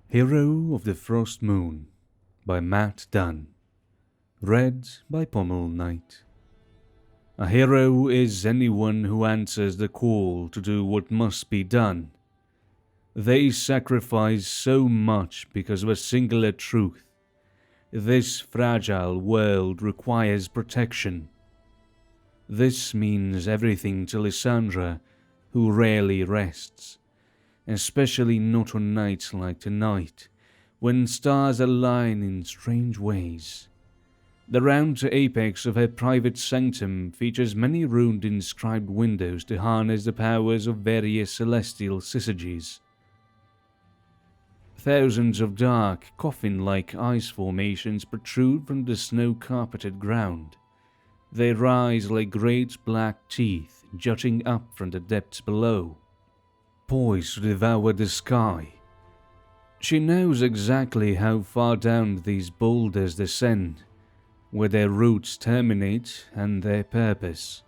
Hero of the Frost Moon by Matt Dunn. Read by Pommel Knight. A hero is anyone who answers the call to do what must be done. They sacrifice so much because of a singular truth. This fragile world requires protection. This means everything to Lissandra, who rarely rests, especially not on nights like tonight, when stars align in strange ways. The round apex of her private sanctum features many rune-inscribed windows to harness the powers of various celestial syzygies. Thousands of dark, coffin-like ice formations protrude from the snow-carpeted ground. They rise like great black teeth jutting up from the depths below, poised to devour the sky. She knows exactly how far down these boulders descend, where their roots terminate and their purpose.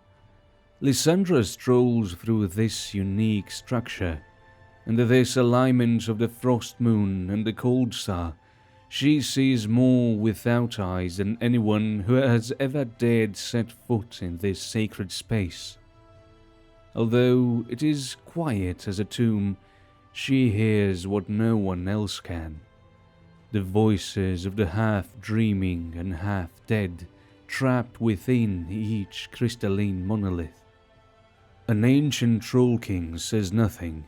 Lissandra strolls through this unique structure. Under this alignment of the frost moon and the cold star, she sees more without eyes than anyone who has ever dared set foot in this sacred space. Although it is quiet as a tomb, she hears what no one else can. The voices of the half-dreaming and half-dead, trapped within each crystalline monolith. An ancient troll king says nothing.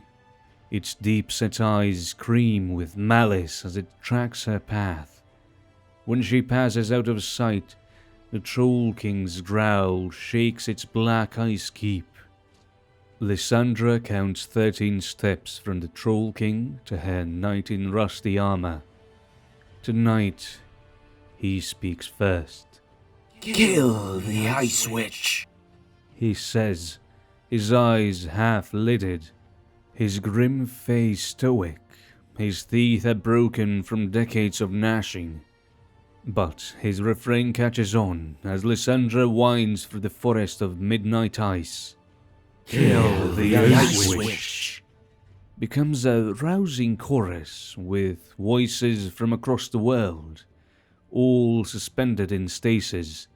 Its deep-set eyes scream with malice as it tracks her path. When she passes out of sight, the troll king's growl shakes its black ice keep. Lissandra counts 13 steps from the Troll King to her knight in rusty armor. Tonight, he speaks first. "Kill the Ice Witch," he says, his eyes half-lidded, his grim face stoic. His teeth are broken from decades of gnashing. But his refrain catches on as Lissandra winds through the forest of midnight ice. "Kill the Ice Witch," becomes a rousing chorus with voices from across the world, all suspended in stasis,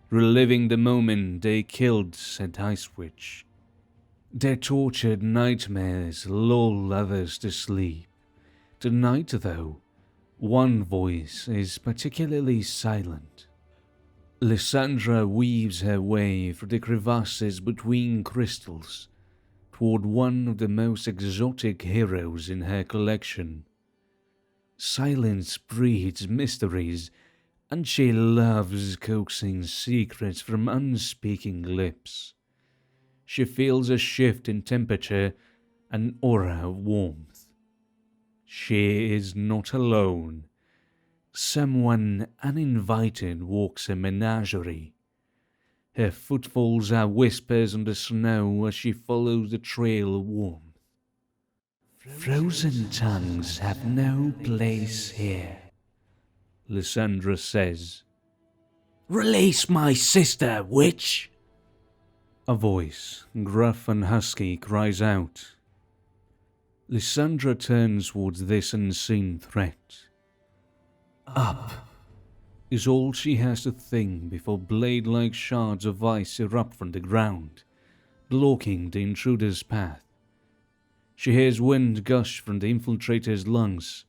reliving the moment they killed said Ice Witch. Their tortured nightmares lull others to sleep. Tonight, though, one voice is particularly silent. Lissandra weaves her way through the crevasses between crystals, toward one of the most exotic heroes in her collection. Silence breeds mysteries, and she loves coaxing secrets from unspeaking lips. She feels a shift in temperature, an aura of warmth. She is not alone. Someone uninvited walks a menagerie. Her footfalls are whispers on the snow as she follows the trail of warmth. "Frozen tongues have no place here," Lissandra says. "Release my sister, witch!" A voice, gruff and husky, cries out. Lissandra turns towards this unseen threat. "Up," is all she has to think before blade-like shards of ice erupt from the ground, blocking the intruder's path. She hears wind gush from the infiltrator's lungs.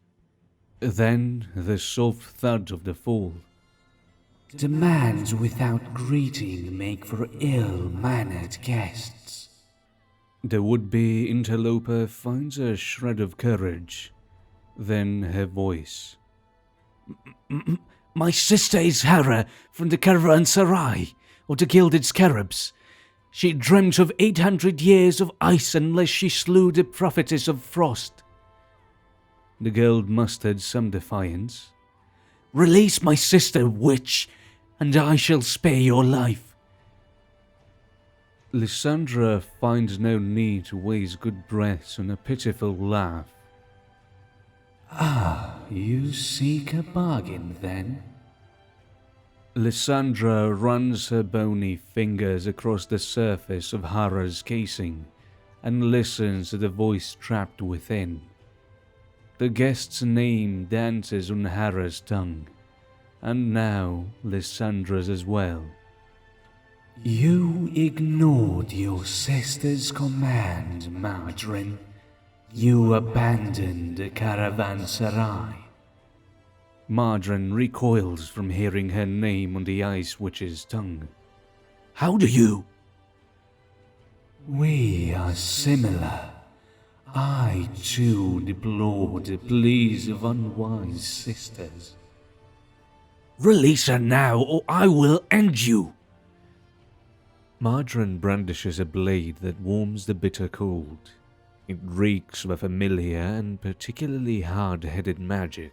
Then the soft thud of the fall. "Demands without greeting make for ill-mannered guests." The would-be interloper finds a shred of courage. Then her voice. "My sister is Hera from the Caravanserai of the Gilded Scarabs. She dreamt of 800 years of ice unless she slew the prophetess of frost." The girl mustered some defiance. "Release my sister, witch, and I shall spare your life." Lissandra finds no need to waste good breaths on a pitiful laugh. "Ah, you seek a bargain, then?" Lissandra runs her bony fingers across the surface of Hera's casing and listens to the voice trapped within. The guest's name dances on Hara's tongue, and now Lissandra's as well. You ignored your sister's command, Margarine. You abandoned the caravanserai. Margarine recoils from hearing her name on the Ice Witch's tongue. How do you? We are similar. I too deplore the pleas of unwise sisters. Release her now, or I will end you. Margarine brandishes a blade that warms the bitter cold. It reeks of a familiar and particularly hard-headed magic,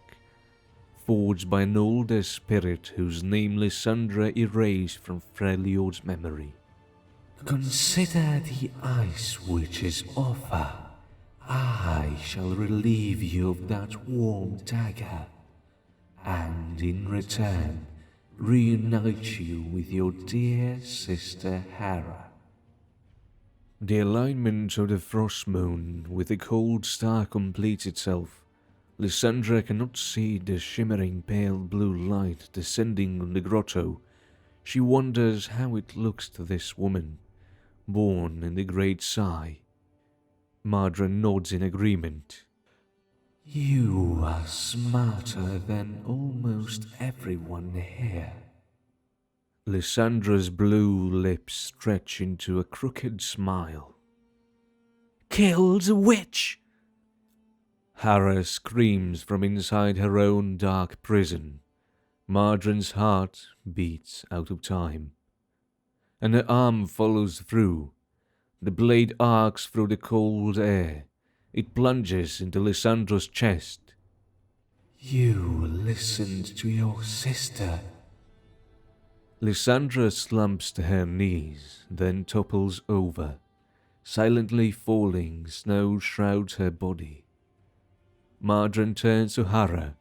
forged by an older spirit whose name Lissandra erased from Freljord's memory. Consider the Ice Witch's offer. I shall relieve you of that warm dagger, and in return reunite you with your dear sister Hera. The alignment of the frost moon with the cold star completes itself. Lissandra cannot see the shimmering pale blue light descending on the grotto. She wonders how it looks to this woman, born in the Great Sigh. Margarine nods in agreement. You are smarter than almost everyone here. Lissandra's blue lips stretch into a crooked smile. Kill the witch! Hera screams from inside her own dark prison. Margarine's heart beats out of time, and her arm follows through. The blade arcs through the cold air. It plunges into Lissandra's chest. You listened to your sister. Lissandra slumps to her knees, then topples over. Silently falling, snow shrouds her body. Margarine turns to Hera,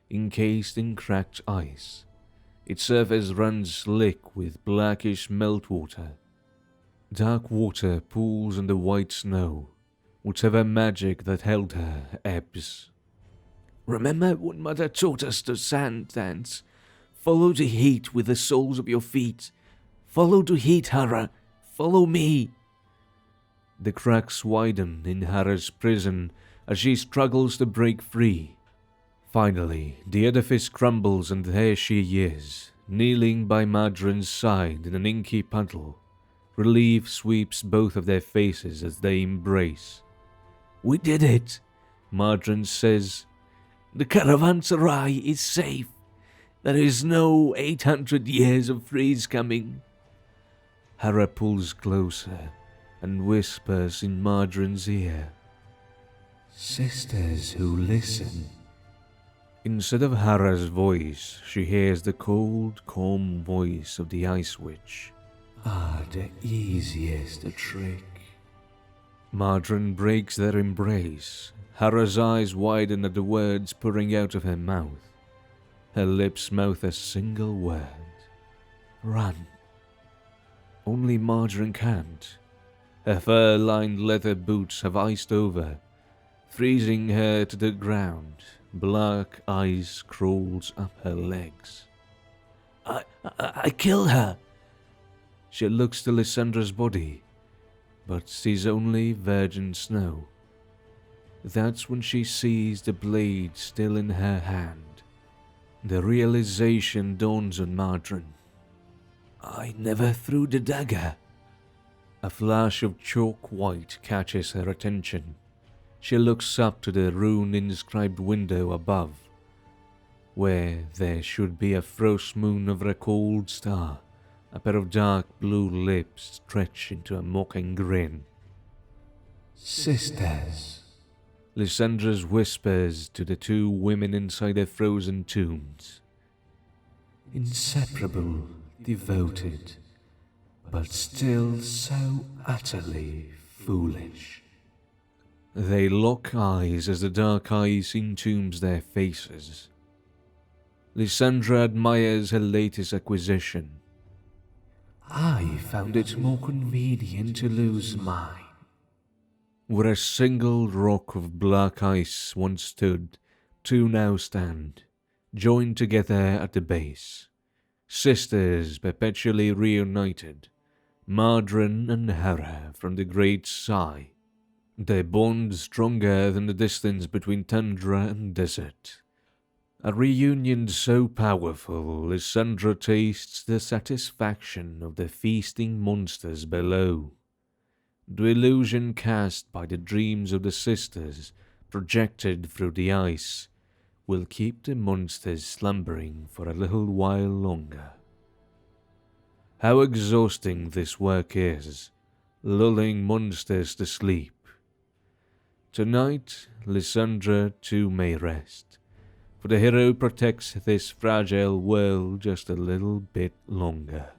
encased in cracked ice. Its surface runs slick with blackish meltwater. Dark water pools on the white snow. Whatever magic that held her ebbs. Remember what Mother taught us to sand dance. Follow the heat with the soles of your feet. Follow the heat, Hera. Follow me. The cracks widen in Hera's prison as she struggles to break free. Finally, the edifice crumbles and there she is, kneeling by Margarine's side in an inky puddle. Relief sweeps both of their faces as they embrace. We did it, Margarine says. The caravanserai is safe. There is no 800 years of freeze coming. Hera pulls closer and whispers in Margarine's ear. Sisters who listen. Instead of Hera's voice, she hears the cold, calm voice of the Ice Witch. Are the easiest to trick. Margarine breaks their embrace. Hera's eyes widen at the words pouring out of her mouth. Her lips mouth a single word. Run. Only Margarine can't. Her fur-lined leather boots have iced over, freezing her to the ground. Black ice crawls up her legs. I kill her. She looks to Lissandra's body, but sees only virgin snow. That's when she sees the blade still in her hand. The realization dawns on Margarine. I never threw the dagger. A flash of chalk white catches her attention. She looks up to the rune-inscribed window above, where there should be a frost moon over a cold star. A pair of dark blue lips stretch into a mocking grin. Sisters. Lissandra whispers to the two women inside their frozen tombs. Inseparable, devoted, but still so utterly foolish. They lock eyes as the dark ice entombs their faces. Lissandra admires her latest acquisition. I found it more convenient to lose mine. Where a single rock of black ice once stood, two now stand, joined together at the base. Sisters perpetually reunited, Madron and Hera from the great Sigh. Their bond stronger than the distance between tundra and desert. A reunion so powerful, Lissandra tastes the satisfaction of the feasting monsters below. The illusion cast by the dreams of the sisters, projected through the ice, will keep the monsters slumbering for a little while longer. How exhausting this work is, lulling monsters to sleep. Tonight, Lissandra too may rest, for the hero protects this fragile world just a little bit longer.